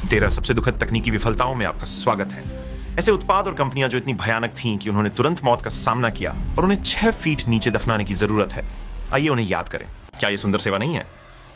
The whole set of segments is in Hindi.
13 सबसे दुखद तकनीकी विफलताओं में आपका स्वागत है। ऐसे उत्पाद और कंपनियां जो इतनी भयानक थीं कि उन्होंने तुरंत मौत का सामना किया और उन्हें 6 फीट नीचे दफनाने की जरूरत है। आइए उन्हें याद करें। क्या ये सुंदर सेवा नहीं है?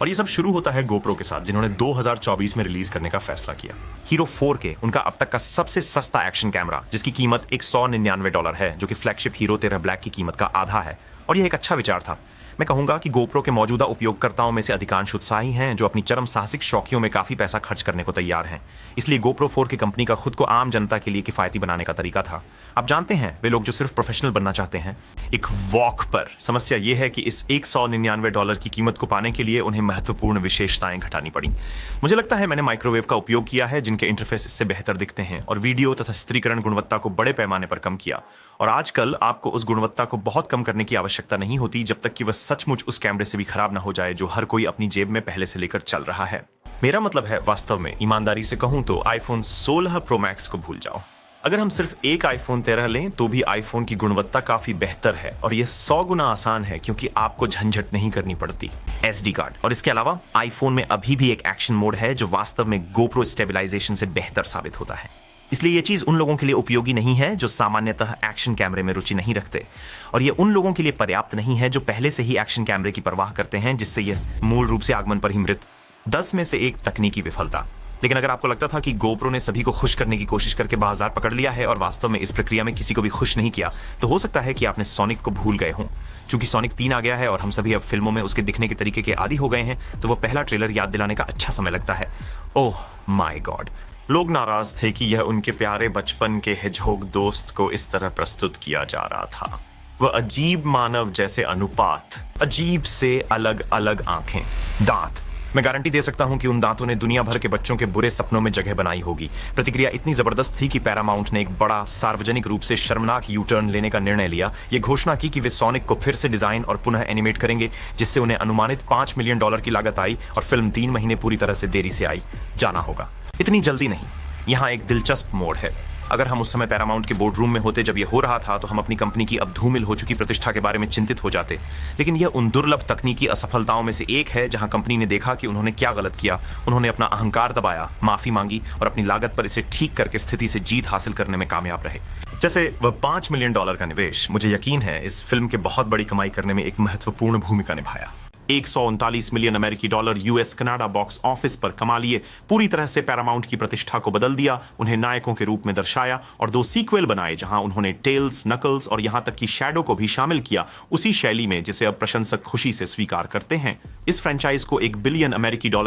और ये सब शुरू होता है GoPro के साथ, जिन्होंने 2024 में रिलीज करने का फैसला किया। हीरो 4K उनका अब तक का सबसे सस्ता एक्शन कैमरा, जिसकी कीमत $199 है, जो कि फ्लैगशिप हीरो 13 ब्लैक की कीमत का आधा है। और यह एक अच्छा विचार था। मैं कहूंगा कि GoPro के मौजूदा उपयोगकर्ताओं में से अधिकांश उत्साही हैं, जो अपनी चरम साहसिक शौकियों में काफी पैसा खर्च करने को तैयार हैं। इसलिए GoPro 4K कंपनी का खुद को आम जनता के लिए किफायती बनाने का तरीका था। आप जानते हैं, वे लोग जो सिर्फ प्रोफेशनल बनना चाहते हैं, एक वॉक पर। समस्या यह है कि इस $199 की कीमत को पाने के लिए उन्हें महत्वपूर्ण विशेषताएं घटानी पड़ी। मुझे लगता है मैंने माइक्रोवेव का उपयोग किया है, जिनके इंटरफेस इससे बेहतर दिखते हैं, और वीडियो तथा स्थिरीकरण गुणवत्ता को बड़े पैमाने पर कम किया। और आजकल आपको उस गुणवत्ता को बहुत कम करने की आवश्यकता नहीं होती, जब तक कि वह सचमुच उस कैमरे से भी खराब ना हो जाए जो हर कोई अपनी जेब में पहले से लेकर चल रहा है। मेरा मतलब है, वास्तव में ईमानदारी से कहूं तो iPhone 16 Pro Max को भूल जाओ। अगर हम सिर्फ एक iPhone 13 लें तो भी iPhone की गुणवत्ता काफी बेहतर है, और यह 100 गुना आसान है क्योंकि आपको झंझट नहीं करनी पड़ती। SD card. और इसके अलावा iPhone में अभी भी एक एक्शन मोड है, जो वास्तव में GoPro स्टेबलाइजेशन से बेहतर साबित होता है। इसलिए यह चीज उन लोगों के लिए उपयोगी नहीं है जो सामान्यतः एक्शन कैमरे में रुचि नहीं रखते, और यह उन लोगों के लिए पर्याप्त नहीं है जो पहले से ही एक्शन कैमरे की परवाह करते हैं, जिससे यह मूल रूप से आगमन पर ही मृत। 10 में से 1 तकनीकी विफलता। लेकिन अगर आपको लगता था कि GoPro ने सभी को खुश करने की कोशिश करके बाजार पकड़ लिया है और वास्तव में इस प्रक्रिया में किसी को भी खुश नहीं किया, तो हो सकता है कि आपने सोनिक को भूल गए हों। चूंकि सोनिक 3 आ गया है और हम सभी अब फिल्मों में उसके दिखने के तरीके के आदी हो गए हैं, तो वह पहला ट्रेलर याद दिलाने का अच्छा समय लगता है। ओह माय गॉड, लोग नाराज थे कि यह उनके प्यारे बचपन के हेजहोग दोस्त को इस तरह प्रस्तुत किया जा रहा था। वह अजीब मानव जैसे अनुपात, अजीब से अलग अलग आंखें, दांत। मैं गारंटी दे सकता हूं कि उन दांतों ने दुनिया भर के बच्चों के बुरे सपनों में जगह बनाई होगी। प्रतिक्रिया इतनी जबरदस्त थी कि पैरामाउंट ने एक बड़ा सार्वजनिक रूप से शर्मनाक यू टर्न लेने का निर्णय लिया। यह घोषणा की कि वे सोनिक को फिर से डिजाइन और पुनः एनिमेट करेंगे, जिससे उन्हें अनुमानित $5 मिलियन की लागत आई और फिल्म 3 महीने पूरी तरह से देरी से आई। जाना होगा, इतनी जल्दी नहीं। यहाँ एक दिलचस्प मोड़ है। अगर हम उस समय पैरामाउंट के बोर्ड रूम में होते जब यह हो रहा था, तो हम अपनी कंपनी की अब धूमिल हो चुकी प्रतिष्ठा के बारे में चिंतित हो जाते। लेकिन यह उन दुर्लभ तकनीकी असफलताओं में से एक है जहां कंपनी ने देखा कि उन्होंने क्या गलत किया। उन्होंने अपना अहंकार दबाया, माफी मांगी और अपनी लागत पर इसे ठीक करके स्थिति से जीत हासिल करने में कामयाब रहे। जैसे वह $5 मिलियन का निवेश, मुझे यकीन है, इस फिल्म के बहुत बड़ी कमाई करने में एक महत्वपूर्ण भूमिका निभाया। $139 million US Canada box office पर कमा लिए, पूरी तरह से पैरामाउंट की प्रतिष्ठा को बदल दिया, उन्हें नायकों के रूप में दर्शाया और 2 सीक्वल बनाए, जहां उन्होंने टेल्स, नकल्स और यहां तक कि शैडो को भी शामिल किया, उसी शैली में जिसे अब प्रशंसक खुशी से स्वीकार करते हैं। इस फ्रेंचाइज को $1 बिलियन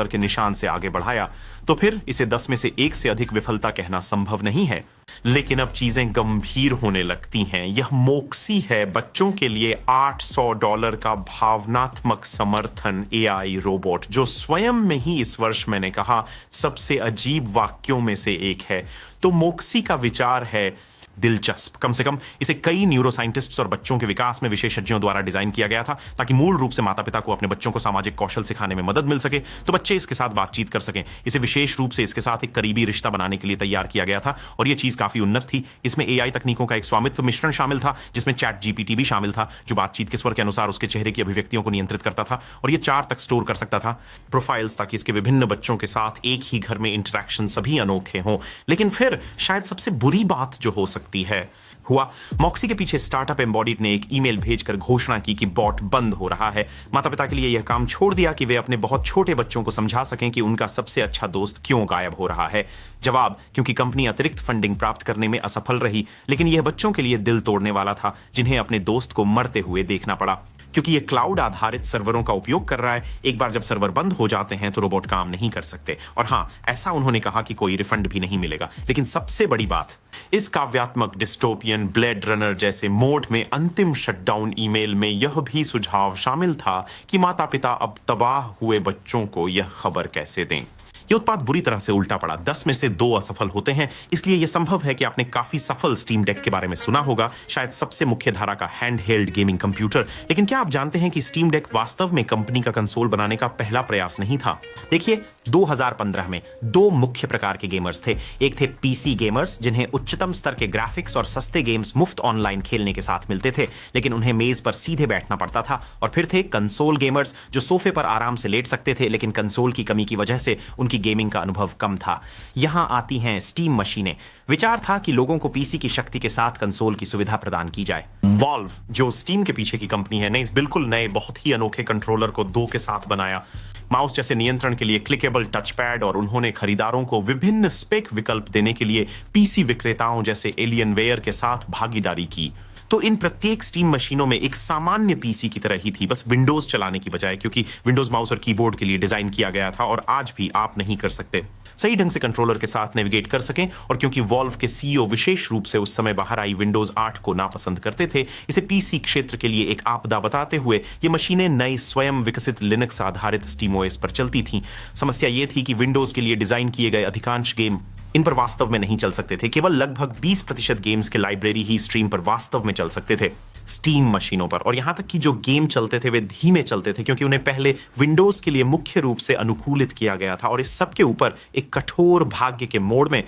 के निशान से आगे बढ़ाया। तो फिर इसे 10 में से 1 से अधिक विफलता कहना संभव नहीं है। लेकिन अब चीजें गंभीर होने लगती हैं। यह मोक्सी है, बच्चों के लिए $800 का भावनात्मक समर्थन AI रोबोट, जो स्वयं में ही इस वर्ष मैंने कहा सबसे अजीब वाक्यों में से एक है। तो मोक्सी का विचार है दिलचस्प। कम से कम इसे कई न्यूरोसाइंटिस्ट्स और बच्चों के विकास में विशेषज्ञों द्वारा डिजाइन किया गया था, ताकि मूल रूप से माता पिता को अपने बच्चों को सामाजिक कौशल सिखाने में मदद मिल सके, तो बच्चे इसके साथ बातचीत कर सकें। इसे विशेष रूप से इसके साथ एक करीबी रिश्ता बनाने के लिए तैयार किया गया था, और यह चीज काफी उन्नत थी। इसमें AI तकनीकों का एक स्वामित्व मिश्रण शामिल था, जिसमें ChatGPT भी शामिल था, जो बातचीत के स्वर के अनुसार उसके चेहरे की अभिव्यक्तियों को नियंत्रित करता था, और यह 4 तक स्टोर कर सकता था प्रोफाइल्स, ताकि इसके विभिन्न बच्चों के साथ एक ही घर में इंटरेक्शन सभी अनोखे हों। लेकिन फिर शायद सबसे बुरी बात जो हो सकती है हुआ। मॉक्सी के पीछे स्टार्टअप एम्बॉडीड ने एक ईमेल भेजकर घोषणा की कि बॉट बंद हो रहा है। माता पिता के लिए यह काम छोड़ दिया कि वे अपने बहुत छोटे बच्चों को समझा सकें कि उनका सबसे अच्छा दोस्त क्यों गायब हो रहा है। जवाब, क्योंकि कंपनी अतिरिक्त फंडिंग प्राप्त करने में असफल रही। लेकिन यह बच्चों के लिए दिल तोड़ने वाला था, जिन्हें अपने दोस्त को मरते हुए देखना पड़ा। क्योंकि ये क्लाउड आधारित सर्वरों का उपयोग कर रहा है, एक बार जब सर्वर बंद हो जाते हैं तो रोबोट काम नहीं कर सकते। और हाँ, ऐसा उन्होंने कहा कि कोई रिफंड भी नहीं मिलेगा। लेकिन सबसे बड़ी बात, इस काव्यात्मक डिस्टोपियन ब्लेड रनर जैसे मोड में अंतिम शटडाउन ईमेल में यह भी सुझाव शामिल था कि माता पिता अब तबाह हुए बच्चों को यह खबर कैसे दें। यह उत्पाद बुरी तरह से उल्टा पड़ा। 10 में से 2 असफल होते हैं। इसलिए यह संभव है कि आपने काफी सफल स्टीम डेक के बारे में सुना होगा, शायद सबसे मुख्य धारा का हैंड हेल्ड गेमिंग कंप्यूटर। लेकिन क्या आप जानते हैं कि स्टीम डेक वास्तव में कंपनी का कंसोल बनाने का पहला प्रयास नहीं था? देखिए, 2015 में 2 मुख्य प्रकार के गेमर्स थे। एक थे पीसी गेमर्स, जिन्हें उच्चतम स्तर के ग्राफिक्स और सस्ते गेम्स मुफ्त ऑनलाइन खेलने के साथ मिलते थे, लेकिन उन्हें मेज पर सीधे बैठना पड़ता था। और फिर थे कंसोल गेमर्स, जो सोफे पर आराम से लेट सकते थे, लेकिन कंसोल की कमी की वजह से उनकी उनकी गेमिंग का अनुभव कम था। यहां आती हैं स्टीम मशीनें। विचार था कि लोगों को पीसी की शक्ति के साथ कंसोल की सुविधा प्रदान की जाए। वॉल्व, जो स्टीम के पीछे की कंपनी है, ने इस बिल्कुल नए बहुत ही अनोखे कंट्रोलर को 2 के साथ बनाया। माउस जैसे नियंत्रण के लिए क्लिकेबल टच पैड, और उन्होंने खरीदारों को विभिन्न स्पेक विकल्प देने के लिए पीसी विक्रेताओं जैसे एलियनवेयर के साथ भागीदारी की। तो इन प्रत्येक स्टीम मशीनों में एक सामान्य पीसी की तरह ही थी, बस विंडोज चलाने की बजाय, क्योंकि विंडोज माउस और कीबोर्ड के लिए डिजाइन किया गया था और आज भी आप नहीं कर सकते सही ढंग से कंट्रोलर के साथ नेविगेट कर सकें। और क्योंकि वॉल्व के सीईओ विशेष रूप से उस समय बाहर आई विंडोज 8 को नापसंद करते थे, इसे पीसी क्षेत्र के लिए एक आपदा बताते हुए ये मशीनें नई स्वयं विकसित लिनक्स आधारित स्टीमओएस पर चलती थीं। समस्या ये थी कि विंडोज के लिए डिजाइन किए गए अधिकांश गेम इन पर वास्तव में नहीं चल सकते थे। केवल लगभग 20% गेम्स के लाइब्रेरी ही स्ट्रीम पर वास्तव में चल सकते थे स्टीम मशीनों पर। और यहां तक कि जो गेम चलते थे वे धीमे चलते थे, क्योंकि उन्हें पहले विंडोज के लिए मुख्य रूप से अनुकूलित किया गया था। और इस सब के ऊपर एक कठोर भाग्य के मोड़ में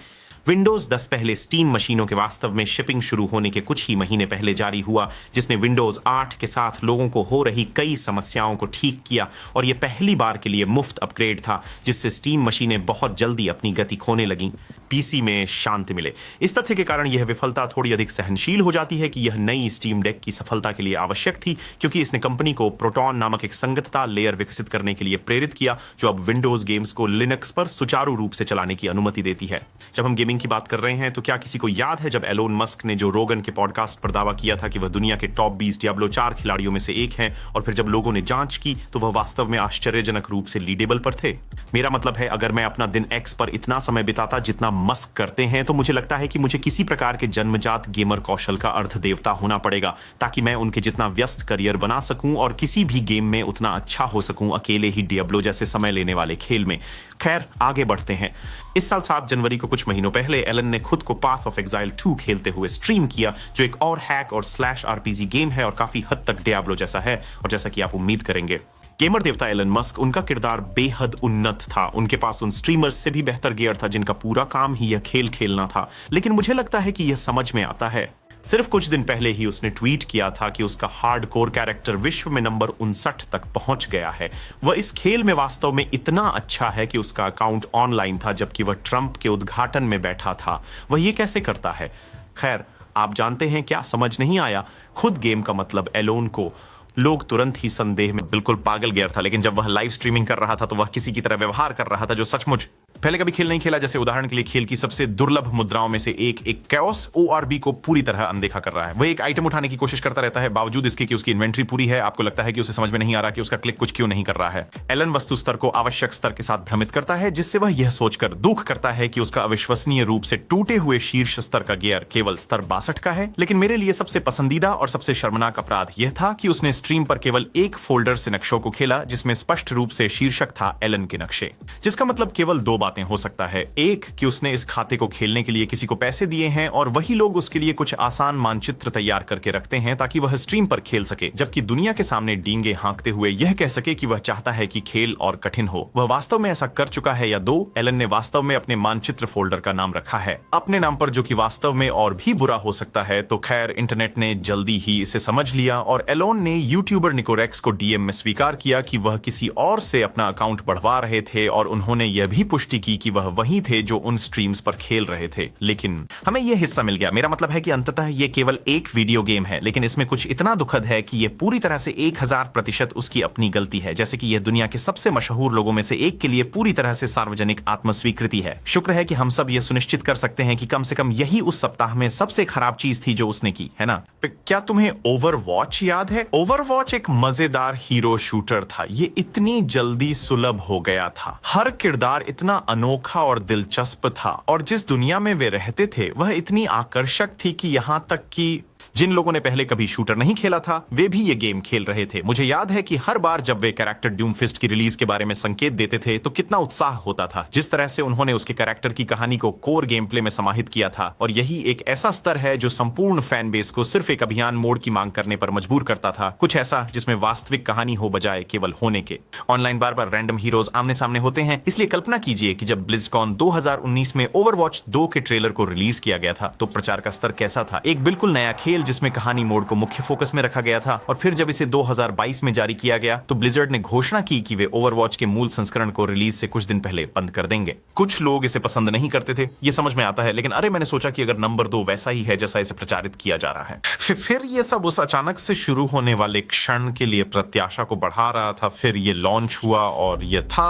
विंडोज 10 पहले स्टीम मशीनों के वास्तव में शिपिंग शुरू होने के कुछ ही महीने पहले जारी हुआ, जिसने विंडोज 8 के साथ लोगों को हो रही कई समस्याओं को ठीक किया। और यह पहली बार के लिए मुफ्त अपग्रेड था, जिससे स्टीम मशीनें बहुत जल्दी अपनी गति खोने लगीं, पीसी में शांति मिले। इस तथ्य के कारण यह विफलता थोड़ी अधिक सहनशील हो जाती है कि यह नई स्टीम डेक की सफलता के लिए आवश्यक थी, क्योंकि इसने कंपनी को प्रोटॉन नामक एक संगतता लेयर विकसित करने के लिए प्रेरित किया, जो अब विंडोज गेम्स को लिनक्स पर सुचारू रूप से चलाने की अनुमति देती है। जब हम गेमिंग की बात कर रहे हैं तो क्या किसी को याद है जब एलोन मस्क ने जो रोगन के पॉडकास्ट पर दावा किया था कि वह दुनिया के टॉप 20 डियाब्लो 4 खिलाड़ियों में से एक हैं, और फिर जब लोगों ने जांच की तो वह वास्तव में आश्चर्यजनक रूप से लीडेबल पर थे। मेरा मतलब है, अगर मैं अपना दिन एक्स पर इतना समय बिताता जितना मस्क करते हैं, तो मुझे लगता है कि मुझे किसी प्रकार के जन्मजात गेमर कौशल का अर्ध देवता होना पड़ेगा, ताकि मैं उनके जितना व्यस्त करियर बना सकूं और किसी भी गेम में उतना अच्छा हो सकूं, अकेले ही डियाब्लो जैसे समय लेने वाले खेल में। खैर, आगे बढ़ते हैं। इस साल 7 जनवरी को, कुछ महीनों पहले, एलन ने खुद को पाथ ऑफ एग्जाइल 2 खेलते हुए स्ट्रीम किया, जो एक और हैक और स्लैश आरपीजी गेम है और काफी हद तक डियाब्लो जैसा है। और जैसा कि आप उम्मीद करेंगे, गेमर देवता एलन मस्क, उनका किरदार बेहद उन्नत था। उनके पास उन स्ट्रीमर्स से भी बेहतर गियर था जिनका पूरा काम ही यह खेल खेलना था। लेकिन मुझे लगता है कि यह समझ में आता है। सिर्फ कुछ दिन पहले ही उसने ट्वीट किया था कि उसका हार्डकोर कैरेक्टर विश्व में नंबर 59 तक पहुंच गया है। वह इस खेल में वास्तव में इतना अच्छा है कि उसका अकाउंट ऑनलाइन था जबकि वह ट्रंप के उद्घाटन में बैठा था। वह ये कैसे करता है? खैर, आप जानते हैं क्या समझ नहीं आया? खुद गेम का मतलब एलोन को लोग तुरंत ही संदेह में बिल्कुल पागल गया था, लेकिन जब वह लाइव स्ट्रीमिंग कर रहा था तो वह किसी की तरह व्यवहार कर रहा था जो सचमुच पहले कभी खेल नहीं खेला। जैसे उदाहरण के लिए, खेल की सबसे दुर्लभ मुद्राओं में से एक कैओस ओआरबी को पूरी तरह अनदेखा कर रहा है। वह एक आइटम उठाने की कोशिश करता रहता है, बावजूद इसके कि उसकी इन्वेंट्री पूरी है। आपको लगता है कि उसे समझ में नहीं आ रहा कि उसका क्लिक कुछ क्यों नहीं कर रहा है। एलन वस्तु स्तर को आवश्यक स्तर के साथ भ्रमित करता है, जिससे वह यह सोचकर दुख करता है कि उसका अविश्वसनीय रूप से टूटे हुए शीर्ष स्तर का गियर केवल स्तर 62 का है। लेकिन मेरे लिए सबसे पसंदीदा और सबसे शर्मनाक अपराध यह था कि उसने स्ट्रीम पर केवल एक फोल्डर से नक्शों को खेला, जिसमें स्पष्ट रूप से शीर्षक था एलन के नक्शे। जिसका मतलब केवल 2 बातें हो सकता है। एक, कि उसने इस खाते को खेलने के लिए किसी को पैसे दिए हैं और वही लोग उसके लिए कुछ आसान मानचित्र तैयार करके रखते हैं ताकि वह स्ट्रीम पर खेल सके, जबकि दुनिया के सामने डींगे हाँकते हुए यह कह सके कि वह चाहता है कि खेल और कठिन हो। वह वास्तव में ऐसा कर चुका है। या 2, एलन ने वास्तव में अपने मानचित्र फोल्डर का नाम रखा है अपने नाम पर, जो कि वास्तव में और भी बुरा हो सकता है। तो खैर, इंटरनेट ने जल्दी ही इसे समझ लिया और एलोन ने यूट्यूबर निकोरेक्स को डीएम में स्वीकार किया कि वह किसी और से अपना अकाउंट बढ़वा रहे थे, और उन्होंने यह भी पुष्टि की कि वह वही थे जो उन स्ट्रीम्स पर खेल रहे थे। लेकिन हमें यह हिस्सा मिल गया। मेरा मतलब है कि अंततः यह केवल एक वीडियो गेम है, लेकिन इसमें कुछ इतना दुखद है कि यह पूरी तरह से 1000% उसकी अपनी गलती है। जैसे कि यह दुनिया के सबसे मशहूर लोगों में से एक के लिए पूरी तरह से सार्वजनिक आत्मस्वीकृति है। शुक्र है कि हम सब यह सुनिश्चित कर सकते हैं कि कम से कम यही उस सप्ताह में सबसे खराब चीज थी जो उसने की, है ना? क्या तुम्हें ओवरवॉच याद है? ओवरवॉच एक मजेदार हीरो शूटर था। यह इतनी जल्दी सुलभ हो गया था। हर किरदार इतना अनोखा और दिलचस्प था, और जिस दुनिया में वे रहते थे वह इतनी आकर्षक थी कि यहां तक कि जिन लोगों ने पहले कभी शूटर नहीं खेला था वे भी ये गेम खेल रहे थे। मुझे याद है कि हर बार जब वे कैरेक्टर डूमफिस्ट की रिलीज के बारे में संकेत देते थे तो कितना उत्साह होता था। जिस तरह से उन्होंने उसके कैरेक्टर की कहानी को कोर गेम प्ले में समाहित किया था, और यही एक ऐसा स्तर है जो संपूर्ण फैन बेस को सिर्फ एक अभियान मोड की मांग करने पर मजबूर करता था। कुछ ऐसा जिसमें वास्तविक कहानी हो बजाय केवल होने के। ऑनलाइन बार बार रैंडम हीरोज आमने सामने होते हैं, इसलिए कल्पना कीजिए कि जब ब्लिज़कॉन 2019 में ओवरवॉच 2 के ट्रेलर को रिलीज किया गया था तो प्रचार का स्तर कैसा था। एक बिल्कुल नया खेल जिसमें कहानी मोड को मुख्य फोकस में रखा गया था। और फिर जब इसे 2022 में जारी किया गया तो ब्लिजर्ड ने घोषणा की कि वे ओवरवॉच के मूल संस्करण को रिलीज से कुछ दिन पहले बंद कर देंगे। कुछ लोग इसे पसंद नहीं करते थे, ये समझ में आता है, लेकिन अरे मैंने सोचा कि अगर नंबर 2 वैसा ही है जैसा इसे प्रचारित किया जा रहा है। फिर ये सब उस अचानक से शुरू होने वाले क्षण के लिए प्रत्याशा को बढ़ा रहा था। फिर ये लॉन्च हुआ और यह था।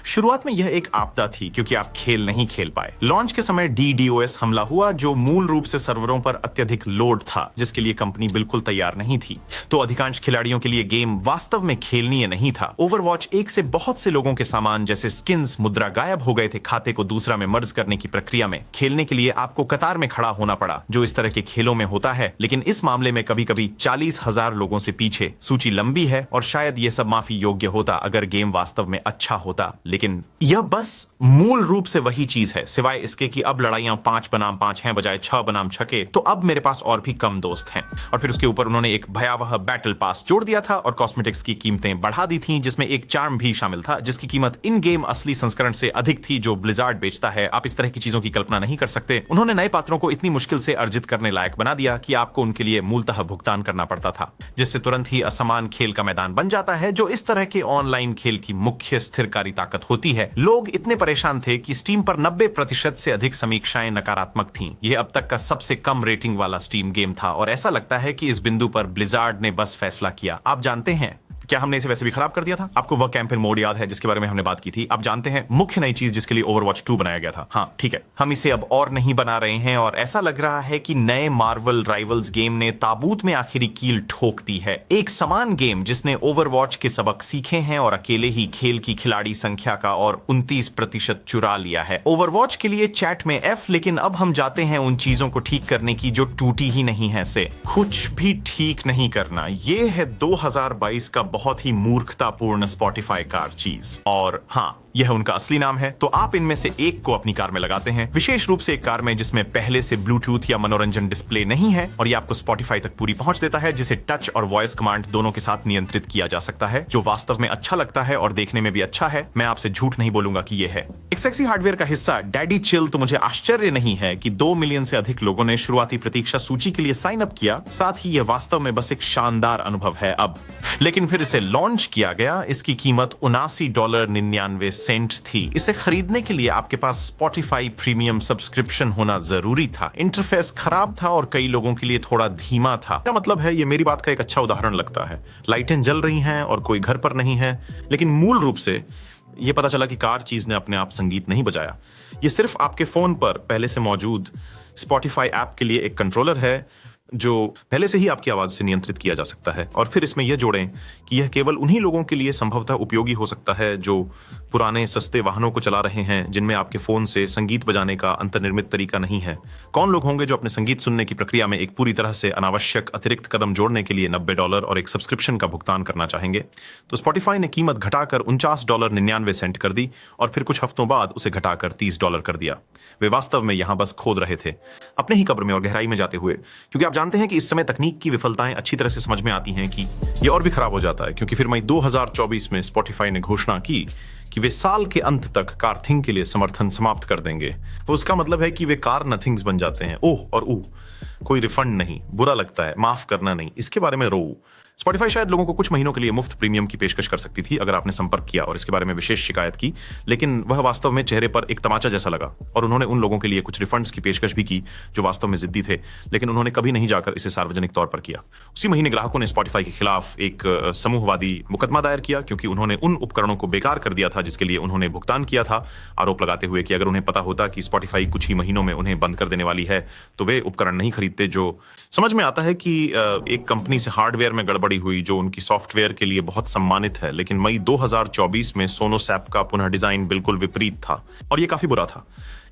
शुरुआत में यह एक आपदा थी क्योंकि आप खेल नहीं खेल पाए। लॉन्च के समय DDoS हमला हुआ जो मूल रूप से सर्वरों पर अत्यधिक लोड था, जिसके लिए कंपनी बिल्कुल तैयार नहीं थी। तो अधिकांश खिलाड़ियों के लिए गेम वास्तव में खेलनीय नहीं था। ओवरवॉच 1 से बहुत से लोगों के सामान जैसे स्किन्स, मुद्रा गायब हो गए थे। खाते को दूसरा में मर्ज करने की प्रक्रिया में खेलने के लिए आपको कतार में खड़ा होना पड़ा, जो इस तरह के खेलों में होता है। लेकिन इस मामले में कभी कभी 40,000 लोगों से पीछे। सूची लंबी है और शायद यह सब माफी योग्य होता अगर गेम वास्तव में अच्छा होता, लेकिन यह बस मूल रूप से वही चीज है, सिवाय इसके कि अब लड़ाइयां 5 बनाम 5 हैं बजाय 6 बनाम 6 के। तो अब मेरे पास और भी कम दोस्त हैं। और फिर उसके ऊपर उन्होंने एक भयावह बैटल पास जोड़ दिया था और कॉस्मेटिक्स की कीमतें बढ़ा दी थी, जिसमें एक चार्म भी शामिल था जिसकी कीमत इन गेम असली संस्करण से अधिक थी जो ब्लिजार्ड बेचता है। आप इस तरह की चीजों की कल्पना नहीं कर सकते। उन्होंने नए पात्रों को इतनी मुश्किल से अर्जित करने लायक बना दिया कि आपको उनके लिए मूलतः भुगतान करना पड़ता था, जिससे तुरंत ही असमान खेल का मैदान बन जाता है, जो इस तरह के ऑनलाइन खेल की मुख्य स्थिरकारी ताकत होती है। लोग इतने परेशान थे कि स्टीम पर 90% से अधिक समीक्षाएं नकारात्मक थीं। यह अब तक का सबसे कम रेटिंग वाला स्टीम गेम था और ऐसा लगता है कि इस बिंदु पर ब्लिजार्ड ने बस फैसला किया। आप जानते हैं क्या हमने इसे वैसे भी खराब कर दिया था? आपको वह कैंपेन मोड याद है जिसके बारे में हमने बात की थी? आप जानते हैं मुख्य नई चीज जिसके लिए ओवरवॉच 2 बनाया गया था। हाँ ठीक है, हम इसे अब और नहीं बना रहे हैं और ऐसा लग रहा है कि नए मार्वल राइवल्स गेम ने ताबूत में आखिरी कील ठोक दी है। एक समान गेम जिसने ओवरवॉच के सबक सीखे हैं और अकेले ही खेल की खिलाड़ी संख्या का और 29% चुरा लिया है। ओवरवॉच के लिए चैट में F, लेकिन अब हम जाते हैं उन चीजों को ठीक करने की जो टूटी ही नहीं है से। कुछ भी ठीक नहीं करना, यह है 2022 का बहुत ही मूर्खतापूर्ण स्पॉटिफाई कार चीज। और हाँ, यह उनका असली नाम है। तो आप इनमें से एक को अपनी कार में लगाते हैं, विशेष रूप से एक कार में जिसमें पहले से ब्लूटूथ या मनोरंजन डिस्प्ले नहीं है, और ये आपको स्पॉटिफाई तक पूरी पहुंच देता है, जिसे टच और वॉइस कमांड दोनों के साथ नियंत्रित किया जा सकता है, जो वास्तव में अच्छा लगता है और देखने में भी अच्छा है। मैं आपसे झूठ नहीं बोलूंगा कि यह है एक सेक्सी हार्डवेयर का हिस्सा डैडी चिल। तो मुझे आश्चर्य नहीं है कि 2 मिलियन से अधिक लोगों ने शुरुआती प्रतीक्षा सूची के लिए साइन अप किया। साथ ही यह वास्तव में बस एक शानदार अनुभव है अब। लेकिन फिर इसे लॉन्च किया गया। इसकी कीमत $79.99 थी। इसे खरीदने के लिए आपके पास स्पॉटिफाई प्रीमियम सब्सक्रिप्शन होना जरूरी था। इंटरफेस खराब था और कई लोगों के लिए थोड़ा धीमा था। क्या मतलब है, ये मेरी बात का एक अच्छा उदाहरण लगता है। लाइटें जल रही हैं और कोई घर पर नहीं है, लेकिन मूल रूप से यह पता चला कि कार चीज ने अपने आप संगीत नहीं बजाया। यह सिर्फ आपके फोन पर पहले से मौजूद स्पॉटिफाई ऐप के लिए एक कंट्रोलर है जो पहले से ही आपकी आवाज से नियंत्रित किया जा सकता है। और फिर इसमें यह जोड़ें कि यह केवल उन्हीं लोगों के लिए संभवतः उपयोगी हो सकता है जो पुराने सस्ते वाहनों को चला रहे हैं, जिनमें आपके फोन से संगीत बजाने का अंतर्निर्मित तरीका नहीं है। कौन लोग होंगे जो अपने संगीत सुनने की प्रक्रिया में एक पूरी तरह से अनावश्यक अतिरिक्त कदम जोड़ने के लिए $90 और एक सब्सक्रिप्शन का भुगतान करना चाहेंगे? तो स्पॉटिफाई ने कीमत घटाकर $49.99 कर दी और फिर कुछ हफ्तों बाद उसे घटाकर $30 कर दिया। वे वास्तव में यहां बस खोद रहे थे, अपने ही कब्र में और गहराई में जाते हुए, क्योंकि आप जानते हैं कि इस समय तकनीक की विफलताएं अच्छी तरह से समझ में आती हैं कि यह और भी खराब हो जाता है। क्योंकि फिर मई 2024 में स्पॉटिफाई ने घोषणा की कि वे साल के अंत तक कार थिंग के लिए समर्थन समाप्त कर देंगे। तो उसका मतलब है कि वे कार नथिंग्स बन जाते हैं। ओह और ओह, कोई रिफंड नहीं, बुरा लगता है, माफ करना नहीं, इसके बारे में रो। स्पॉटिफाई शायद लोगों को कुछ महीनों के लिए मुफ्त प्रीमियम की पेशकश कर सकती थी अगर आपने संपर्क किया और इसके बारे में विशेष शिकायत की, लेकिन वह वास्तव में चेहरे पर एक तमाचा जैसा लगा। और उन्होंने उन लोगों के लिए कुछ रिफंड्स की पेशकश भी की जो वास्तव में जिद्दी थे, लेकिन उन्होंने कभी नहीं जाकर इसे सार्वजनिक तौर पर किया। उसी महीने ग्राहकों ने स्पॉटिफाई के खिलाफ एक समूहवादी मुकदमा दायर किया क्योंकि उन्होंने उन उपकरणों को बेकार कर दिया था जिसके लिए उन्होंने भुगतान किया था, आरोप लगाते हुए कि अगर उन्हें पता होता कि स्पॉटिफाई कुछ ही महीनों में उन्हें बंद कर देने वाली है तो वे उपकरण नहीं खरीदते। जो समझ में आता है कि एक कंपनी से हार्डवेयर में गड़बड़ी हुई जो उनकी सॉफ्टवेयर के लिए बहुत सम्मानित है, लेकिन मई 2024 में सोनोस ऐप का पुनः डिजाइन बिल्कुल विपरीत था और यह काफी बुरा था।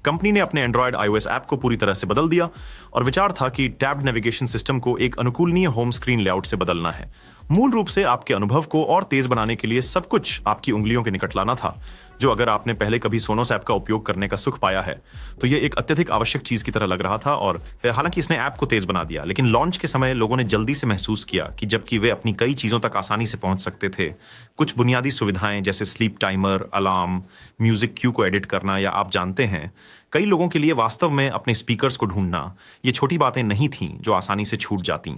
कंपनी ने अपने एंड्रॉयड iOS ऐप को पूरी तरह से बदल दिया और विचार था कि टैब्ड नेविगेशन सिस्टम को एक अनुकूलनीय होम स्क्रीन लेआउट से बदलना है। मूल रूप से आपके अनुभव को और तेज बनाने के लिए सब कुछ आपकी उंगलियों के निकट लाना था, जो अगर आपने पहले कभी सोनोस ऐप का उपयोग करने का सुख पाया है तो यह एक अत्यधिक आवश्यक चीज की तरह लग रहा था। और हालांकि इसने ऐप को तेज बना दिया, लेकिन लॉन्च के समय लोगों ने जल्दी से महसूस किया कि जबकि वे अपनी कई चीजों तक आसानी से पहुंच सकते थे, कुछ बुनियादी सुविधाएं जैसे sleep timer, alarm, music Q को एडिट करना या आप जानते हैं कई लोगों के लिए वास्तव में अपने स्पीकर्स को ढूंढना ये छोटी बातें नहीं थीं जो आसानी से छूट जाती,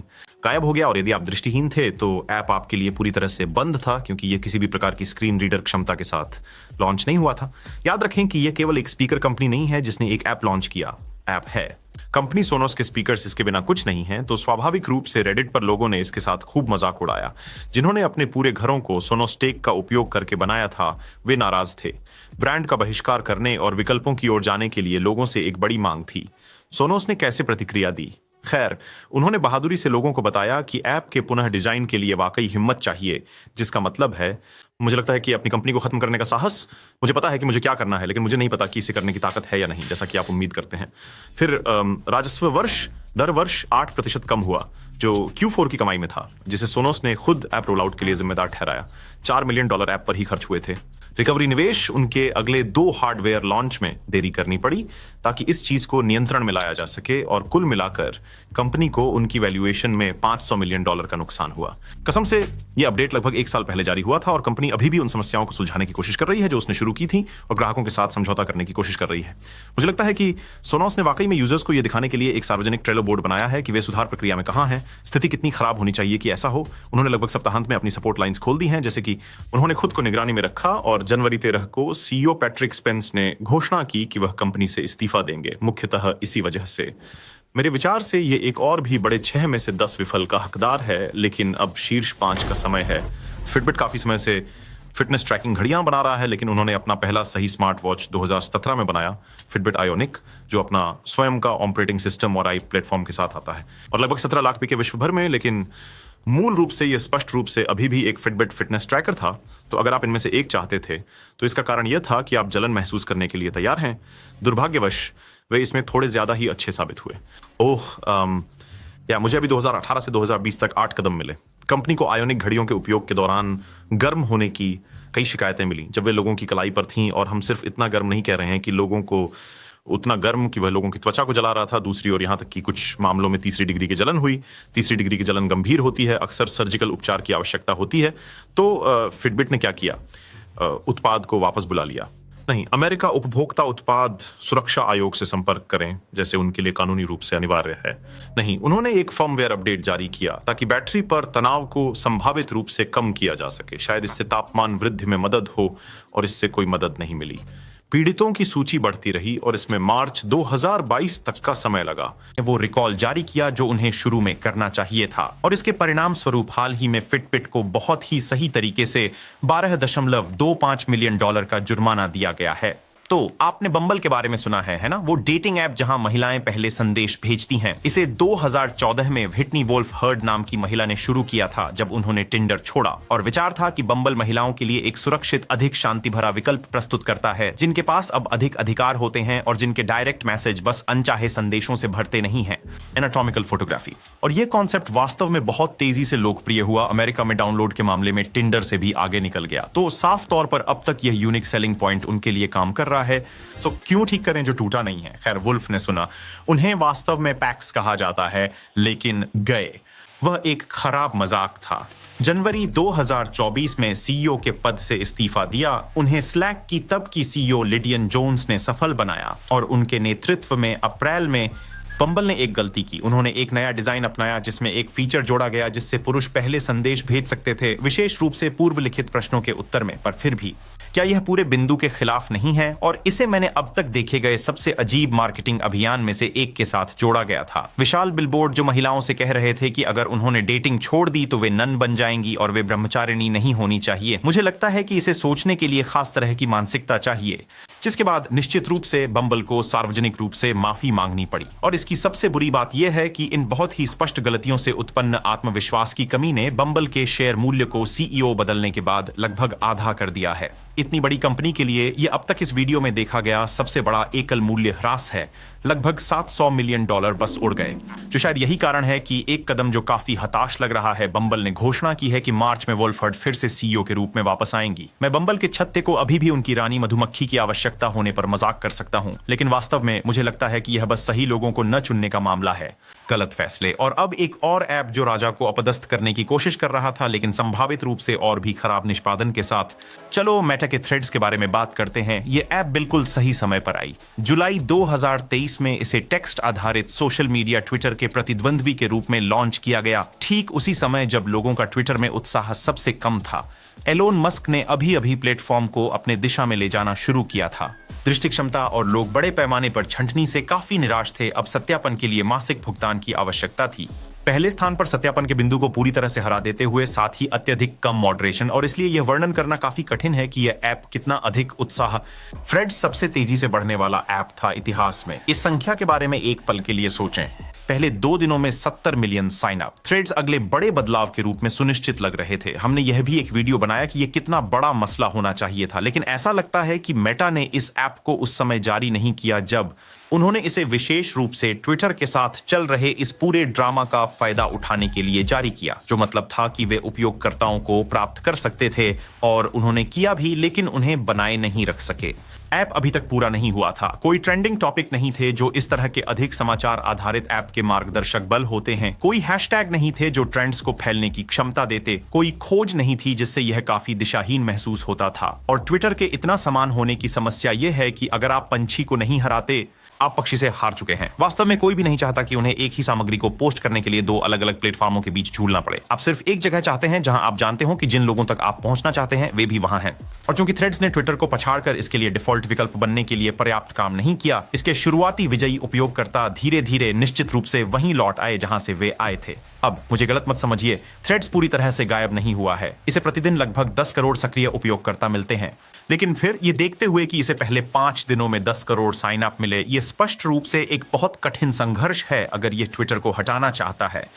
गायब हो गया। और यदि आप दृष्टिहीन थे तो ऐप आपके लिए पूरी तरह से बंद था, क्योंकि यह किसी भी प्रकार की स्क्रीन रीडर क्षमता के साथ लॉन्च नहीं हुआ था। याद रखें कि यह केवल एक स्पीकर कंपनी नहीं है जिसने एक ऐप लॉन्च किया, ऐप है। कंपनी सोनोस के स्पीकर्स इसके बिना कुछ नहीं हैं, तो स्वाभाविक रूप से रेडिट पर लोगों ने इसके साथ खूब मजाक उड़ाया। जिन्होंने अपने पूरे घरों को सोनोस टेक का उपयोग करके बनाया था, वे नाराज थे। ब्रांड का बहिष्कार करने और विकल्पों की ओर जाने के लिए लोगों से एक बड़ी मांग थी। सोनोस ने कैसे प्रतिक्रिया दी? खैर, उन्होंने बहादुरी से लोगों को बताया कि ऐप के पुनः डिजाइन के लिए वाकई हिम्मत चाहिए, जिसका मतलब है, मुझे लगता है कि अपनी कंपनी को खत्म करने का साहस। मुझे पता है कि मुझे क्या करना है, लेकिन मुझे नहीं पता कि इसे करने की ताकत है या नहीं, जैसा कि आप उम्मीद करते हैं। फिर राजस्व दर वर्ष 8% कम हुआ, जो Q4 की कमाई में था, जिसे सोनोस ने खुद ऐप रोल आउट के लिए जिम्मेदार ठहराया। $4 मिलियन ऐप पर ही खर्च हुए थे। रिकवरी निवेश उनके अगले 2 हार्डवेयर लॉन्च में देरी करनी पड़ी ताकि इस चीज को नियंत्रण में लाया जा सके, और कुल मिलाकर कंपनी को उनकी वैल्यूएशन में $500 मिलियन का नुकसान हुआ। कसम से यह अपडेट लगभग 1 साल पहले जारी हुआ था, और कंपनी अभी भी उन समस्याओं को सुलझाने की कोशिश कर रही है जो उसने शुरू की थी, और ग्राहकों के साथ समझौता करने की कोशिश कर रही है। मुझे लगता है कि सोनोस ने वाकई में यूजर्स को यह दिखाने के लिए एक सार्वजनिक ट्रेलो बोर्ड बनाया है कि वे सुधार प्रक्रिया में कहां हैं, स्थिति कितनी खराब होनी चाहिए कि ऐसा हो। उन्होंने लगभग सप्ताहांत में अपनी सपोर्ट लाइंस खोल दी हैं, जैसे कि उन्होंने खुद को निगरानी में रखा, और जनवरी 13 को सीईओ पैट्रिक स्पेंस ने घोषणा की कि वह कंपनी से इस्तीफा देंगे, मुख्यतः इसी वजह से। मेरे विचार से ये एक और भी बड़े 6 में से 10 विफल का हकदार है, लेकिन अब शीर्ष 5 का समय है। फिटबिट काफी समय से फिटनेस ट्रैकिंग घड़ियां बना रहा है, लेकिन उन्होंने अपना पहला सही स्मार्ट वॉच 2017 में बनाया, फिटबिट आयोनिक, जो अपना स्वयं का ऑपरेटिंग सिस्टम और आई प्लेटफॉर्म के साथ आता है, और लगभग 17 लाख बिके विश्व भर में। लेकिन मूल रूप से यह स्पष्ट रूप से अभी भी एक फिटबिट फिटनेस ट्रैकर था। तो अगर आप इनमें से एक चाहते थे, तो इसका कारण यह था कि आप जलन महसूस करने के लिए तैयार हैं। दुर्भाग्यवश वे इसमें थोड़े ज्यादा ही अच्छे साबित हुए। मुझे अभी 2018 से 2020 तक 8 कदम मिले। कंपनी को आयोनिक घड़ियों के उपयोग के दौरान गर्म होने की कई शिकायतें मिली जब वे लोगों की कलाई पर थीं, और हम सिर्फ इतना गर्म नहीं कह रहे हैं कि लोगों को उतना गर्म कि वह लोगों की त्वचा को जला रहा था। दूसरी ओर, यहां तक कि कुछ मामलों में 3री डिग्री की जलन हुई। 3री डिग्री की जलन गंभीर होती है, अक्सर सर्जिकल उपचार की आवश्यकता होती है। तो फिटबिट ने क्या किया? उत्पाद को वापस बुला लिया। नहीं, अमेरिका उपभोक्ता उत्पाद सुरक्षा आयोग से संपर्क करें, जैसे उनके लिए कानूनी रूप से अनिवार्य है। नहीं, उन्होंने एक फर्मवेयर अपडेट जारी किया ताकि बैटरी पर तनाव को संभावित रूप से कम किया जा सके। शायद इससे तापमान वृद्धि में मदद हो, और इससे कोई मदद नहीं मिली। पीड़ितों की सूची बढ़ती रही, और इसमें मार्च 2022 तक का समय लगा। वो रिकॉल जारी किया जो उन्हें शुरू में करना चाहिए था, और इसके परिणाम स्वरूप हाल ही में फिटबिट को बहुत ही सही तरीके से $12.25 मिलियन का जुर्माना दिया गया है। तो आपने बम्बल के बारे में सुना है ना? वो डेटिंग ऐप जहां महिलाएं पहले संदेश भेजती हैं। इसे 2014 में व्हिटनी वोल्फ हर्ड नाम की महिला ने शुरू किया था जब उन्होंने टिंडर छोड़ा, और विचार था कि बम्बल महिलाओं के लिए एक सुरक्षित, अधिक शांति भरा विकल्प प्रस्तुत करता है, जिनके पास अब अधिक अधिकार होते हैं और जिनके डायरेक्ट मैसेज बस अनचाहे संदेशों से भरते नहीं हैं। एनाटॉमिकल फोटोग्राफी, और यह कॉन्सेप्ट वास्तव में बहुत तेजी से लोकप्रिय हुआ। अमेरिका में डाउनलोड के मामले में टिंडर से भी आगे निकल गया। तो साफ तौर पर अब तक यह यूनिक सेलिंग पॉइंट उनके लिए काम कर रहा है। सो क्यों ठीक करें जो टूटा नहीं है? खैर, वुल्फ ने सुना। उन्हें वास्तव में पैक्स कहा जाता है, लेकिन गए। वह एक खराब मजाक था। जनवरी 2024 में सीईओ के पद से इस्तीफा दिया। उन्हें स्लैक की तब की सीईओ लिडियन जोन्स ने सफल बनाया, और उनके नेतृत्व में अप्रैल में बम्बल ने एक गलती की। उन्होंने एक नया डिजाइन अपनाया जिसमें एक फीचर जोड़ा गया जिससे पुरुष पहले संदेश भेज सकते थे, विशेष रूप से पूर्व लिखित प्रश्नों के उत्तर में। पर फिर भी क्या यह पूरे बिंदु के खिलाफ नहीं है? और इसे मैंने अब तक देखे गए सबसे अजीब मार्केटिंग अभियान में से एक के साथ जोड़ा गया था। विशाल बिलबोर्ड जो महिलाओं से कह रहे थे कि अगर उन्होंने डेटिंग छोड़ दी तो वे नन बन जाएंगी और वे ब्रह्मचारिणी नहीं होनी चाहिए। मुझे लगता है कि इसे सोचने के लिए खास तरह की मानसिकता चाहिए, जिसके बाद निश्चित रूप से बम्बल को सार्वजनिक रूप से माफी मांगनी पड़ी। और इसकी सबसे बुरी बात यह है कि इन बहुत ही स्पष्ट गलतियों से उत्पन्न आत्मविश्वास की कमी ने बम्बल के शेयर मूल्य को सीईओ बदलने के बाद लगभग आधा कर दिया है। इतनी बड़ी कंपनी के लिए यह अब तक इस वीडियो में देखा गया सबसे बड़ा एकल मूल्य ह्रास है। लगभग $700 मिलियन बस उड़ गए, जो शायद यही कारण है कि एक कदम जो काफी हताश लग रहा है, बम्बल ने घोषणा की है कि मार्च में वोल्फ हर्ड फिर से सीईओ के रूप में वापस आएंगी। मैं बम्बल के छत्ते को अभी भी उनकी रानी मधुमक्खी की आवश्यकता होने पर मजाक कर सकता हूं, लेकिन वास्तव में मुझे लगता है कि यह बस सही लोगों को न चुनने का मामला है। गलत फैसले। और अब एक और ऐप जो राजा को अपदस्थ करने की कोशिश कर रहा था, लेकिन संभावित रूप से और भी खराब निष्पादन के साथ। चलो मेटा के थ्रेड्स के बारे में बात करते हैं, ये ऐप बिल्कुल सही समय पर आई। जुलाई 2023 में इसे टेक्स्ट आधारित सोशल मीडिया ट्विटर के प्रतिद्वंद्वी के रूप में लॉन्च किया गया, ठीक उसी समय जब लोगों का ट्विटर में उत्साह सबसे कम था। एलोन मस्क ने अभी प्लेटफॉर्म को अपने दिशा में ले जाना शुरू किया था। दृष्टि क्षमता और लोग बड़े पैमाने पर छंटनी से काफी निराश थे। अब सत्यापन के लिए मासिक भुगतान की आवश्यकता थी। पहले स्थान पर सत्यापन के बिंदु को पूरी तरह से हरा देते हुए साथ ही अत्यधिक कम मॉडरेशन, और इसलिए यह वर्णन करना काफी कठिन है कि यह ऐप कितना अधिक उत्साह। थ्रेड्स सबसे तेजी से बढ़ने वाला ऐप था इतिहास में। इस संख्या के बारे में एक पल के लिए सोचें। पहले 2 दिनों में 70 मिलियन साइन अप। थ्रेड्स अगले बड़े बदलाव के रूप में सुनिश्चित लग रहे थे। हमने यह भी एक वीडियो बनाया कि यह कितना बड़ा मसला होना चाहिए था, लेकिन ऐसा लगता है कि मेटा ने इस ऐप को उस समय जारी नहीं किया जब उन्होंने इसे विशेष रूप से ट्विटर के साथ चल रहे इस पूरे ड्रामा का फायदा उठाने के लिए जारी किया, जो मतलब था कि वे उपयोगकर्ताओं को प्राप्त कर सकते थे, और उन्होंने किया भी, लेकिन उन्हें बनाए नहीं रख सके। ऐप अभी तक पूरा नहीं हुआ था। कोई ट्रेंडिंग टॉपिक नहीं थे जो इस तरह के अधिक समाचार आधारित ऐप के मार्गदर्शक बल होते हैं। कोई हैशटैग नहीं थे जो ट्रेंड्स को फैलने की क्षमता देते। कोई खोज नहीं थी जिससे यह काफी दिशाहीन महसूस होता था। और ट्विटर के इतना समान होने की समस्या यह है कि अगर आप पंछी को नहीं हराते, आप पक्षी से हार चुके हैं। वास्तव में कोई भी नहीं चाहता कि उन्हें एक ही सामग्री को पोस्ट करने के लिए 2 अलग-अलग प्लेटफॉर्मों के बीच झूलना पड़े। आप सिर्फ एक जगह चाहते हैं जहां आप जानते हो कि जिन लोगों तक आप पहुंचना चाहते हैं वे भी वहां हैं। और चूंकि थ्रेड्स ने ट्विटर को पछाड़कर इसके लिए डिफॉल्ट विकल्प बनने के लिए पर्याप्त काम नहीं किया, इसके शुरुआती विजयी उपयोगकर्ता धीरे-धीरे निश्चित रूप से वहीं लौट आए जहां से वे आए थे। अब मुझे गलत मत समझिए, थ्रेड्स पूरी तरह से गायब नहीं हुआ है। इसे प्रतिदिन लगभग 10 करोड़ सक्रिय उपयोगकर्ता मिलते हैं, लेकिन फिर ये देखते हुए कि इसे पहले 5 दिनों में 10 करोड़ साइन अप मिले, ये स्पष्ट रूप से एक बहुत कठिन संघर्ष है अगर ये ट्विटर को हटाना चाहता है।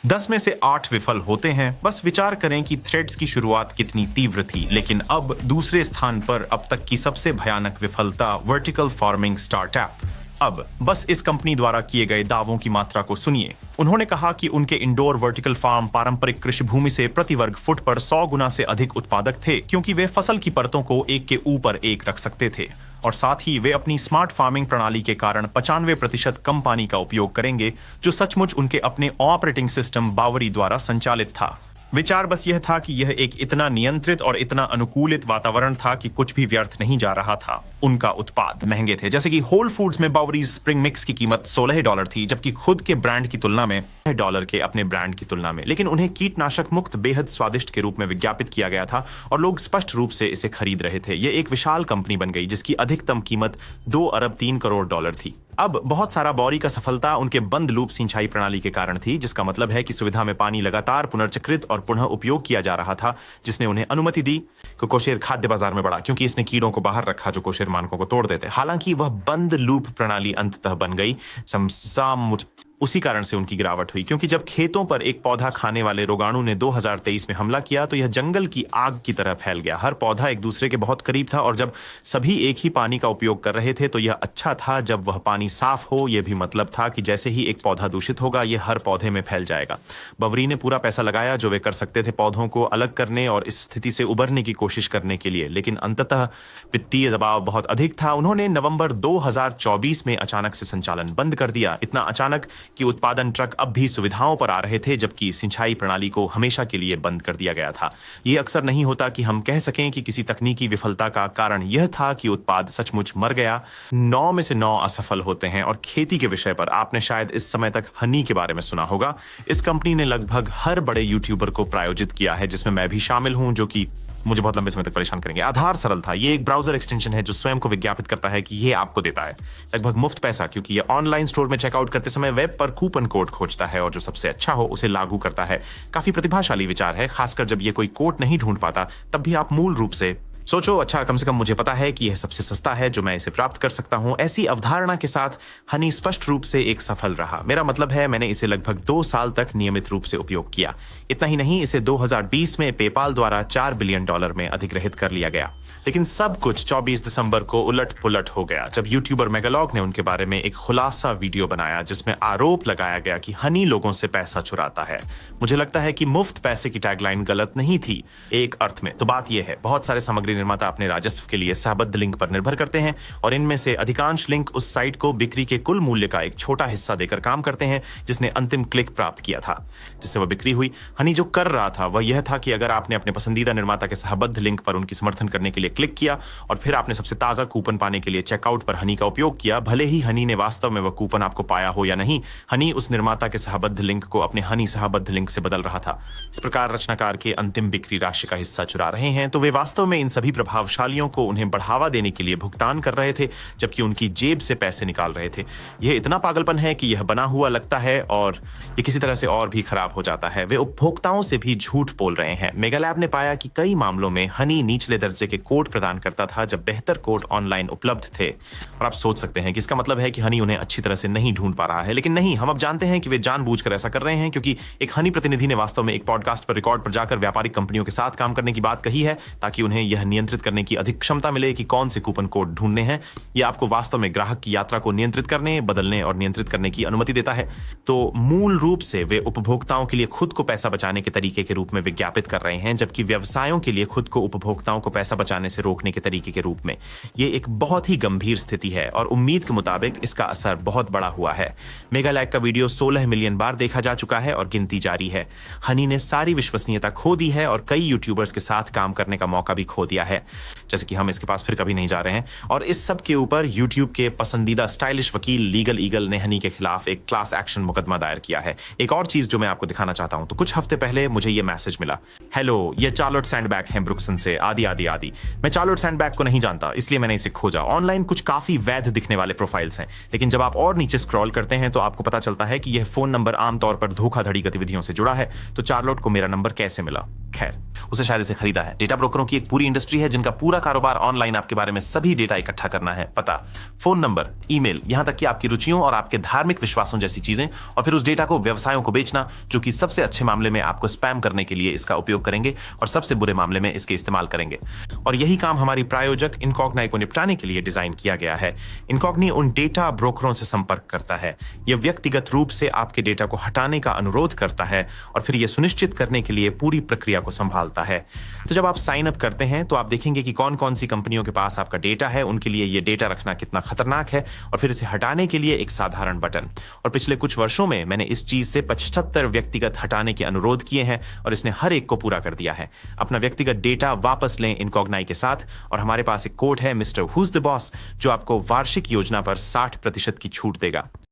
10 में से 8 विफल होते हैं। बस विचार करें कि थ्रेड्स की शुरुआत कितनी तीव्र थी, लेकिन अब दूसरे स्थान पर अब तक की सबसे भयानक विफलता वर्टिकल फार्मिंग स्टार्टअप। अब बस इस कंपनी द्वारा किए गए दावों की मात्रा को सुनिए। उन्होंने कहा कि उनके इंडोर वर्टिकल फार्म पारंपरिक कृषि भूमि से प्रति वर्ग फुट पर 100 गुना से अधिक उत्पादक थे, क्योंकि वे फसल की परतों को एक के ऊपर एक रख सकते थे, और साथ ही वे अपनी स्मार्ट फार्मिंग प्रणाली के कारण 95% कम पानी का उपयोग करेंगे, जो सचमुच उनके अपने ऑपरेटिंग सिस्टम बावरी द्वारा संचालित था। विचार बस यह था कि यह एक इतना नियंत्रित और इतना अनुकूलित वातावरण था कि कुछ भी व्यर्थ नहीं जा रहा था। उनका उत्पाद महंगे थे, जैसे कि होल फूड्स में बावरीज स्प्रिंग मिक्स की कीमत $16 थी, जबकि खुद के ब्रांड की तुलना में $6 के अपने ब्रांड की तुलना में। लेकिन उन्हें कीटनाशक मुक्त बेहद स्वादिष्ट के रूप में विज्ञापित किया गया था और लोग स्पष्ट रूप से इसे खरीद रहे थे। यह एक विशाल कंपनी बन गई जिसकी अधिकतम कीमत $2 अरब 3 करोड़ थी। अब बहुत सारा बावरी का सफलता उनके बंद लूप सिंचाई प्रणाली के कारण थी, जिसका मतलब है कि सुविधा में पानी लगातार पुनर्चक्रित और पुनः उपयोग किया जा रहा था, जिसने उन्हें अनुमति दी कि कोशेर खाद्य बाजार में बढ़ा, क्योंकि इसने कीड़ों को बाहर रखा जो कोशेर मानकों को तोड़ देते। हालांकि वह बंद लूप प्रणाली अंततः बन गई। उसी कारण से उनकी गिरावट हुई, क्योंकि जब खेतों पर एक पौधा खाने वाले रोगाणु ने 2023 में हमला किया तो यह जंगल की आग की तरह फैल गया। हर पौधा एक दूसरे के बहुत करीब था, और जब सभी एक ही पानी का उपयोग कर रहे थे तो यह अच्छा था। जब वह पानी साफ हो, यह भी मतलब था कि जैसे ही एक पौधा दूषित होगा, यह हर पौधे में फैल जाएगा। बवरी ने पूरा पैसा लगाया जो वे कर सकते थे पौधों को अलग करने और इस स्थिति से उबरने की कोशिश करने के लिए, लेकिन अंततः वित्तीय दबाव बहुत अधिक था। उन्होंने नवंबर 2024 में अचानक से संचालन बंद कर दिया, इतना अचानक कि उत्पादन ट्रक अब भी सुविधाओं पर आ रहे थे, जबकि सिंचाई प्रणाली को हमेशा के लिए बंद कर दिया गया था। यह अक्सर नहीं होता कि हम कह सकें कि किसी तकनीकी विफलता का कारण यह था कि उत्पाद सचमुच मर गया। 9 में से 9 असफल होते हैं। और खेती के विषय पर आपने शायद इस समय तक हनी के बारे में सुना होगा। इस कंपनी ने लगभग हर बड़े यूट्यूबर को प्रायोजित किया है, जिसमें मैं भी शामिल हूं, जो कि मुझे बहुत लंबे समय तक परेशान करेंगे। आधार सरल था। ये एक ब्राउजर एक्सटेंशन है जो स्वयं को विज्ञापित करता है कि ये आपको देता है लगभग मुफ्त पैसा, क्योंकि ये ऑनलाइन स्टोर में चेकआउट करते समय वेब पर कूपन कोड खोजता है और जो सबसे अच्छा हो उसे लागू करता है। काफी प्रतिभाशाली विचार है, खासकर जब ये कोई कोड नहीं ढूंढ पाता, तब भी आप मूल रूप से सोचो, अच्छा कम से कम मुझे पता है कि यह सबसे सस्ता है जो मैं इसे प्राप्त कर सकता हूं। ऐसी अवधारणा के साथ हनी स्पष्ट रूप से एक सफल रहा। मेरा मतलब है, मैंने इसे लगभग 2 साल तक नियमित रूप से उपयोग किया। इतना ही नहीं, इसे 2020 में पेपाल द्वारा $4 बिलियन में अधिग्रहित कर लिया गया। लेकिन सब कुछ 24 दिसंबर को उलट पुलट हो गया जब यूट्यूबर मेगालॉग ने उनके बारे में एक खुलासा वीडियो बनाया, जिसमें आरोप लगाया गया कि हनी लोगों से पैसा चुराता है। मुझे लगता है कि मुफ्त पैसे की टैगलाइन गलत नहीं थी एक अर्थ में। तो बात यह है, बहुत सारे सामग्री निर्माता अपने राजस्व के लिए सहबद्ध लिंक पर निर्भर करते हैं और इनमें से अधिकांश लिंक उस साइट को बिक्री के कुल मूल्य का एक छोटा हिस्सा देकर काम करते हैं जिसने अंतिम क्लिक प्राप्त किया था, जिससे वह बिक्री हुई। हनी जो कर रहा था वह यह था कि अगर आपने अपने पसंदीदा निर्माता के सहबद्ध लिंक पर उनकी समर्थन करने के लिए क्लिक किया और फिर आपने सबसे ताजा कूपन पाने के लिए चेकआउट पर हनी का उपयोग किया, भले ही हनी ने वास्तव में वह कूपन आपको पाया हो या नहीं, हनी उस निर्माता के सहबद्ध लिंक को अपने हनी सहबद्ध लिंक से बदल रहा था। इस प्रकार रचनाकार के अंतिम बिक्री राशि का हिस्सा चुरा रहे हैं, तो वे वास्तव में इन सभी प्रभावशालियों को उन्हें बढ़ावा देने के लिए भुगतान कर रहे थे जबकि उनकी जेब से पैसे निकाल रहे थे। यह इतना पागलपन है कि यह बना हुआ लगता है और यह किसी तरह से और भी खराब हो जाता है। वे उपभोक्ताओं से भी झूठ बोल रहे हैं। मेगालैब ने पाया कि कई मामलों में हनी निचले दर्जे के कोड प्रदान करता था जब बेहतर कोड ऑनलाइन उपलब्ध थे। और आप सोच सकते हैं कि इसका मतलब है कि हनी उन्हें अच्छी तरह से नहीं ढूंढ पा रहा है, लेकिन नहीं, हम अब जानते हैं कि वे जानबूझकर ऐसा कर रहे हैं क्योंकि एक हनी प्रतिनिधि ने वास्तव में एक पॉडकास्ट पर रिकॉर्ड पर जाकर व्यापारिक कंपनियों के साथ काम करने की बात कही है ताकि उन्हें यह नियंत्रित करने की अधिक क्षमता मिले कि कौन से कूपन कोड ढूंढने हैं। यह आपको वास्तव में ग्राहक की यात्रा को नियंत्रित करने, बदलने और नियंत्रित करने की अनुमति देता है। तो मूल रूप से वे उपभोक्ताओं के लिए खुद को पैसा बचाने के तरीके के रूप में विज्ञापित कर रहे हैं, जबकि व्यवसायों के लिए खुद को उपभोक्ताओं को पैसा बचाने से रोकने के तरीके के रूप में। यह एक बहुत ही गंभीर स्थिति है और उम्मीद के मुताबिक इसका असर बहुत बड़ा हुआ है। मेगालैब का वीडियो 16 मिलियन बार देखा जा चुका है और गिनती जारी है। हनी ने सारी विश्वसनीयता खो दी है और कई यूट्यूबर्स के साथ काम करने का मौका भी खो दिया है, जैसे कि हम इसके पास फिर कभी नहीं जा रहे हैं। और इस सब के ऊपर यूट्यूब के पसंदीदा स्टाइलिश वकील लीगल ईगल ने हनी के खिलाफ एक क्लास एक्शन मुकदमा दायर किया है। एक और चीज जो मैं आपको दिखाना चाहता हूं, तो कुछ हफ्ते पहले मुझे यह मैसेज मिला, हेलो, ये चार्लोट सैंडबैग हैं ब्रुक्सन से, आदि आदि आदि। मैं चार्लोट सैंडबैग को नहीं जानता, इसलिए मैंने इसे खोजा। ऑनलाइन कुछ काफी वैध दिखने वाले प्रोफाइल्स हैं, लेकिन जब आप और नीचे स्क्रॉल करते हैं तो आपको पता चलता है कि यह फोन नंबर आमतौर पर धोखाधड़ी गतिविधियों से जुड़ा है। तो चार्लोट को मेरा नंबर कैसे मिला? खैर, उसे शायद इसे खरीदा है। डेटा ब्रोकरों की एक पूरी इंडस्ट्री है जिनका पूरा कारोबार ऑनलाइन आपके बारे में सभी डेटा इकट्ठा करना है, पता, फोन नंबर, ईमेल, यहां तक कि आपकी रुचियों और आपके धार्मिक विश्वासों जैसी चीजें, और फिर उस डेटा को व्यवसायों को बेचना, जो कि सबसे अच्छे मामले में आपको स्पैम करने के लिए इसका उपयोग करेंगे और सबसे बुरे मामले में इसके इस्तेमाल करेंगे। और यही काम हमारी प्रायोजक इनकॉग्नाई को निपटाने के लिए डिजाइन किया गया है। इनकॉग्नी उन डेटा ब्रोकरों से संपर्क करता है, यह व्यक्तिगत रूप से आपके डेटा को हटाने का अनुरोध करता है और फिर यह सुनिश्चित करने के लिए पूरी प्रक्रिया को संभालता है। तो जब आप साइन अप करते हैं तो आप देखेंगे कि कौन कौन सी कंपनियों के पास आपका डेटा है, उनके लिए यह डेटा रखना कितना खतरनाक है, और फिर इसे हटाने के लिए एक साधारण बटन। और पिछले कुछ वर्षों में मैंने इस चीज से 75 व्यक्तिगत हटाने के अनुरोध किए हैं और इसने हर एक को पूरा कर दिया है। अपना व्यक्तिगत डेटा वापस लें इनकॉग्नाई के साथ, और हमारे पास एक कोड है मिस्टर हुज द बॉस, जो आपको वार्षिक योजना पर 60% की छूट देगा।